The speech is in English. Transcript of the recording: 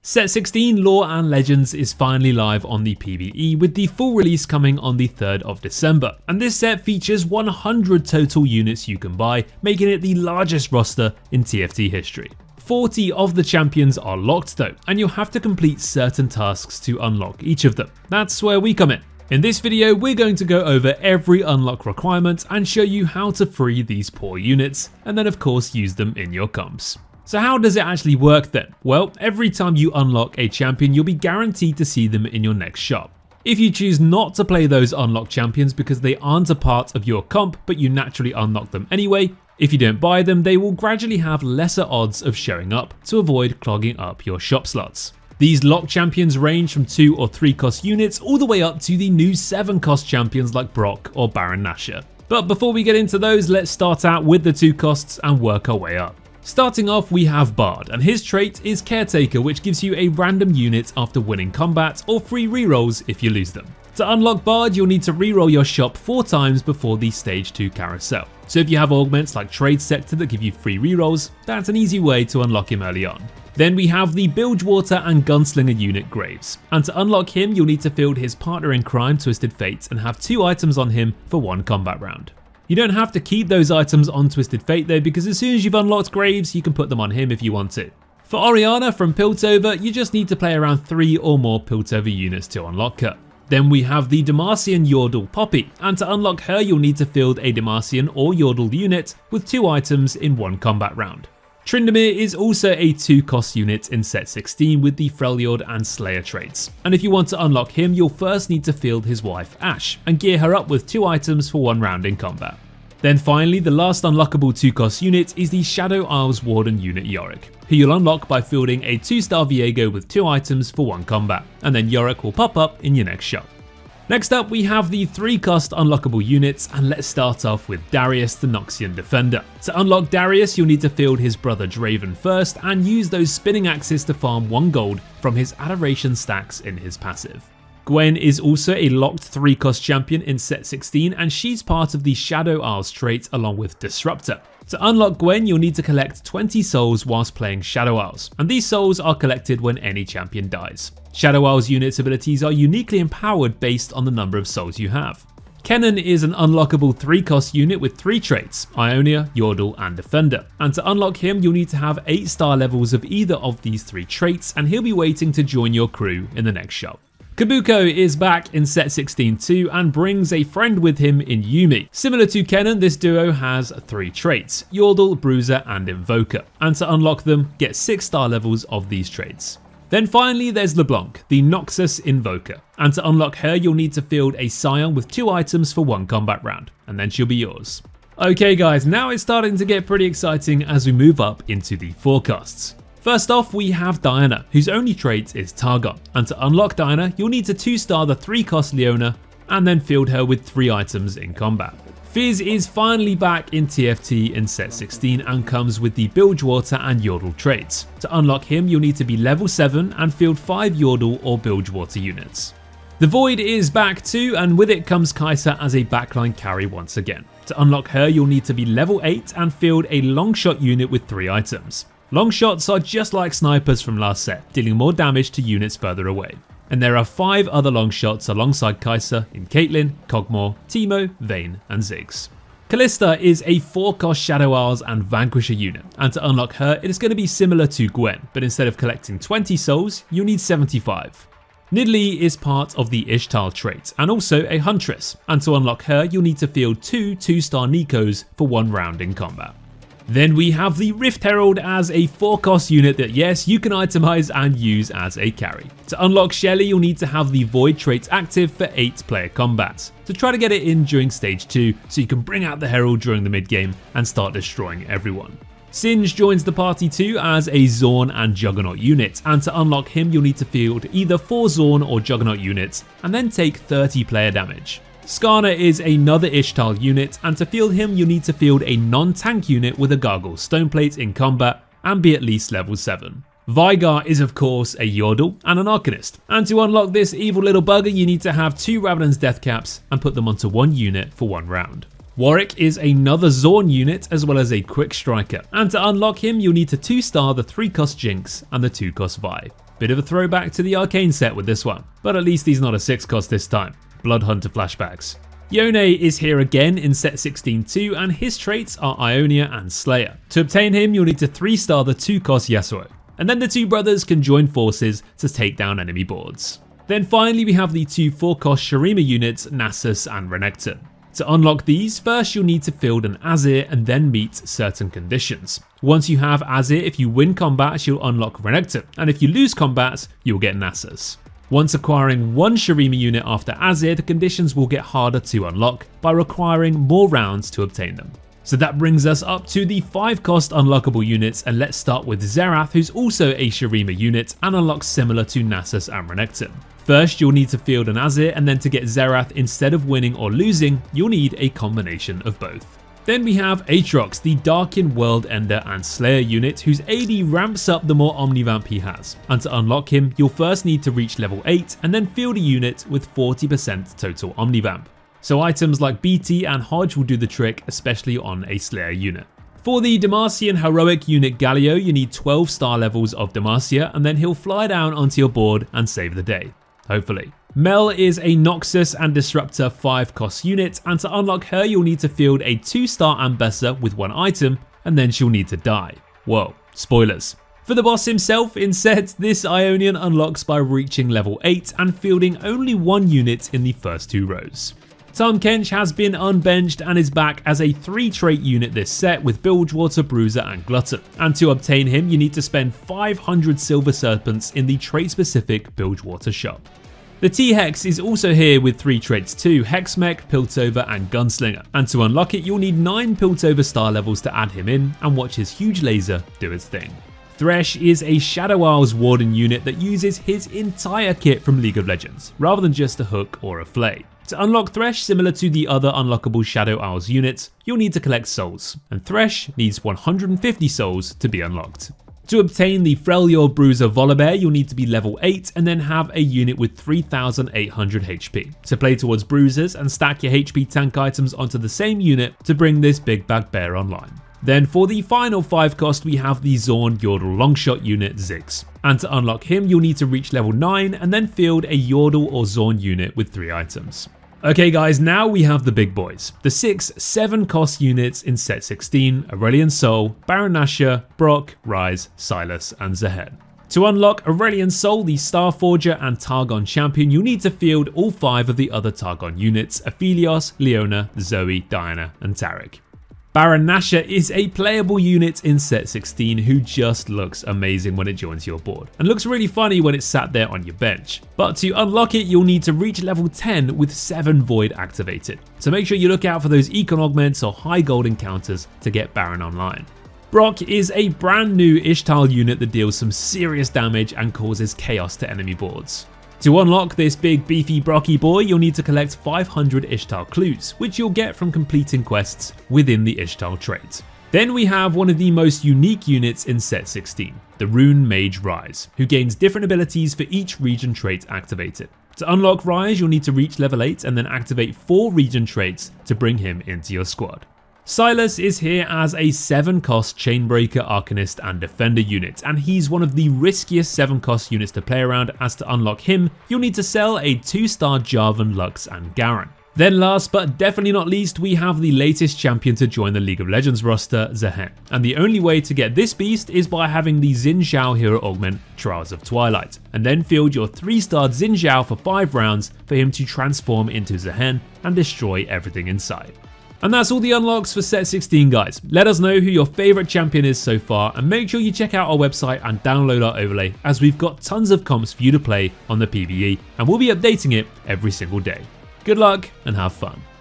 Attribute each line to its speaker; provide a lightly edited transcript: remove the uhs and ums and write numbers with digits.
Speaker 1: Set 16 Lore and Legends is finally live on the PBE with the full release coming on the 3rd of December, and this set features 100 total units you can buy, making it the largest roster in TFT history. 40 of the champions are locked though, and you'll have to complete certain tasks to unlock each of them. That's where we come in. In this video, we're going to go over every unlock requirement and show you how to free these poor units, and then of course use them in your comps. So how does it actually work then? Well, every time you unlock a champion, you'll be guaranteed to see them in your next shop. If you choose not to play those unlocked champions because they aren't a part of your comp, but you naturally unlock them anyway, if you don't buy them, they will gradually have lesser odds of showing up to avoid clogging up your shop slots. These locked champions range from 2 or 3 cost units all the way up to the new 7 cost champions like Brock or Baron Nashor. But before we get into those, let's start out with the 2 costs and work our way up. Starting off, we have Bard, and his trait is Caretaker, which gives you a random unit after winning combat or free rerolls if you lose them. To unlock Bard, you'll need to reroll your shop 4 times before the stage 2 carousel. So if you have augments like Trade Sector that give you free rerolls, that's an easy way to unlock him early on. Then we have the Bilgewater and Gunslinger unit Graves, and to unlock him you'll need to field his partner in crime Twisted Fate and have 2 items on him for 1 combat round. You don't have to keep those items on Twisted Fate though, because as soon as you've unlocked Graves you can put them on him if you want to. For Oriana from Piltover, you just need to play around 3 or more Piltover units to unlock her. Then we have the Demacian Yordle Poppy, and to unlock her you'll need to field a Demacian or Yordle unit with 2 items in 1 combat round. Tryndamere is also a 2 cost unit in set 16 with the Freljord and Slayer traits, and if you want to unlock him you'll first need to field his wife Ashe and gear her up with 2 items for 1 round in combat. Then finally, the last unlockable 2 cost unit is the Shadow Isles Warden unit Yorick, who you'll unlock by fielding a 2-star Viego with 2 items for 1 combat, and then Yorick will pop up in your next shop. Next up, we have the 3 cost unlockable units, and let's start off with Darius the Noxian Defender. To unlock Darius, you'll need to field his brother Draven first and use those spinning axes to farm 1 gold from his Adoration stacks in his passive. Gwen is also a locked 3 cost champion in set 16, and she's part of the Shadow Isles trait along with Disruptor. To unlock Gwen, you'll need to collect 20 souls whilst playing Shadow Isles, and these souls are collected when any champion dies. Shadow Isles units' abilities are uniquely empowered based on the number of souls you have. Kennen is an unlockable 3 cost unit with 3 traits, Ionia, Yordle and Defender, and to unlock him you'll need to have 8-star levels of either of these 3 traits, and he'll be waiting to join your crew in the next shop. Kabuko is back in set 16 too and brings a friend with him in Yuumi. Similar to Kennen, this duo has 3 traits, Yordle, Bruiser and Invoker, and to unlock them, get 6-star levels of these traits. Then finally there's LeBlanc, the Noxus Invoker, and to unlock her you'll need to field a Scion with 2 items for 1 combat round, and then she'll be yours. Okay guys, now it's starting to get pretty exciting as we move up into the forecasts. First off, we have Diana, whose only trait is Targon, and to unlock Diana, you'll need to 2-star the 3 cost Leona, and then field her with 3 items in combat. Fizz is finally back in TFT in set 16 and comes with the Bilgewater and Yordle traits. To unlock him, you'll need to be level 7 and field 5 Yordle or Bilgewater units. The Void is back too, and with it comes Kai'Sa as a backline carry once again. To unlock her, you'll need to be level 8 and field a Longshot unit with 3 items. Long shots are just like snipers from last set, dealing more damage to units further away. And there are 5 other long shots alongside Kai'Sa in Caitlyn, Kog'Maw, Teemo, Vayne and Ziggs. Kalista is a 4 cost Shadow Isles and Vanquisher unit, and to unlock her it is going to be similar to Gwen, but instead of collecting 20 souls, you'll need 75. Nidalee is part of the Ishtar trait and also a Huntress, and to unlock her you'll need to field 2 2-star Nikos for 1 round in combat. Then we have the Rift Herald as a 4 cost unit that yes, you can itemize and use as a carry. To unlock Shelly, you'll need to have the Void trait active for 8 player combats, to try to get it in during stage 2 so you can bring out the Herald during the mid game and start destroying everyone. Singe joins the party too as a Zorn and Juggernaut unit, and to unlock him you'll need to field either 4 Zorn or Juggernaut units and then take 30 player damage. Skarner is another Ishtar unit, and to field him you'll need to field a non-tank unit with a Gargoyle Stoneplate in combat and be at least level 7. Veigar is of course a Yordle and an Arcanist, and to unlock this evil little bugger you need to have 2 Ravenon's Death Caps and put them onto 1 unit for 1 round. Warwick is another Zorn unit as well as a quick striker, and to unlock him you'll need to 2-star the 3 cost Jinx and the 2 cost Vi. Bit of a throwback to the Arcane set with this one, but at least he's not a 6 cost this time. Blood Hunter flashbacks. Yone is here again in set 16 too, and his traits are Ionia and Slayer. To obtain him, you'll need to 3-star the 2 cost Yasuo, and then the two brothers can join forces to take down enemy boards. Then finally we have the 2 4-cost Shurima units, Nasus and Renekton. To unlock these, first you'll need to field an Azir and then meet certain conditions. Once you have Azir, if you win combats, you'll unlock Renekton, and if you lose combats, you'll get Nasus. Once acquiring 1 Shurima unit after Azir, the conditions will get harder to unlock by requiring more rounds to obtain them. So that brings us up to the 5-cost unlockable units, and let's start with Xerath, who's also a Shurima unit and unlocks similar to Nasus and Renekton. First, you'll need to field an Azir, and then to get Xerath, instead of winning or losing, you'll need a combination of both. Then we have Aatrox, the Darkin, World Ender and Slayer unit, whose AD ramps up the more Omnivamp he has. And to unlock him, you'll first need to reach level 8 and then field a unit with 40% total Omnivamp. So items like BT and Hodge will do the trick, especially on a Slayer unit. For the Demacian heroic unit Galio, you need 12 star levels of Demacia, and then he'll fly down onto your board and save the day. Hopefully. Mel is a Noxus and Disruptor 5-cost unit, and to unlock her you'll need to field a 2-star Ambessa with 1 item, and then she'll need to die. Whoa, spoilers. For the boss himself, in set, this Ionian unlocks by reaching level 8 and fielding only 1 unit in the first 2 rows. Tahm Kench has been unbenched and is back as a 3-trait unit this set with Bilgewater, Bruiser and Glutton, and to obtain him you need to spend 500 Silver Serpents in the trait-specific Bilgewater shop. The T-Hex is also here with 3 traits too, Hexmech, Piltover and Gunslinger, and to unlock it you'll need 9 Piltover star levels to add him in and watch his huge laser do its thing. Thresh is a Shadow Isles Warden unit that uses his entire kit from League of Legends, rather than just a hook or a flay. To unlock Thresh, similar to the other unlockable Shadow Isles units, you'll need to collect souls, and Thresh needs 150 souls to be unlocked. To obtain the Freljord Bruiser Volibear, you'll need to be level 8 and then have a unit with 3800 HP. So play towards bruisers and stack your HP tank items onto the same unit to bring this big bag bear online. Then for the final 5 cost we have the Zorn Yordle Longshot unit Ziggs. And to unlock him you'll need to reach level 9 and then field a Yordle or Zorn unit with 3 items. Okay guys, now we have the big boys. The 6 7-cost units in set 16, Aurelion Sol, Baron Nashor, Brock, Ryze, Sylas and Zehen. To unlock Aurelion Sol, the Starforger and Targon champion, you'll need to field all 5 of the other Targon units, Aphelios, Leona, Zoe, Diana and Taric. Baron Nashor is a playable unit in set 16 who just looks amazing when it joins your board, and looks really funny when it's sat there on your bench. But to unlock it you'll need to reach level 10 with 7 Void activated, so make sure you look out for those econ augments or high gold encounters to get Baron online. Brock is a brand new Ishtal unit that deals some serious damage and causes chaos to enemy boards. To unlock this big beefy Brocky boy, you'll need to collect 500 Ishtal clues, which you'll get from completing quests within the Ishtal trait. Then we have one of the most unique units in set 16, the Rune Mage Ryze, who gains different abilities for each region trait activated. To unlock Ryze, you'll need to reach level 8 and then activate 4 region traits to bring him into your squad. Sylas is here as a 7-cost Chainbreaker, Arcanist and Defender unit, and he's one of the riskiest 7-cost units to play around, as to unlock him, you'll need to sell a 2-star Jarvan, Lux and Garen. Then last but definitely not least, we have the latest champion to join the League of Legends roster, Zehen. And the only way to get this beast is by having the Xin Zhao hero augment, Trials of Twilight, and then field your 3-star Xin Zhao for 5 rounds for him to transform into Zehen and destroy everything inside. And that's all the unlocks for set 16 guys. Let us know who your favourite champion is so far, and make sure you check out our website and download our overlay, as we've got tons of comps for you to play on the PBE and we'll be updating it every single day. Good luck and have fun.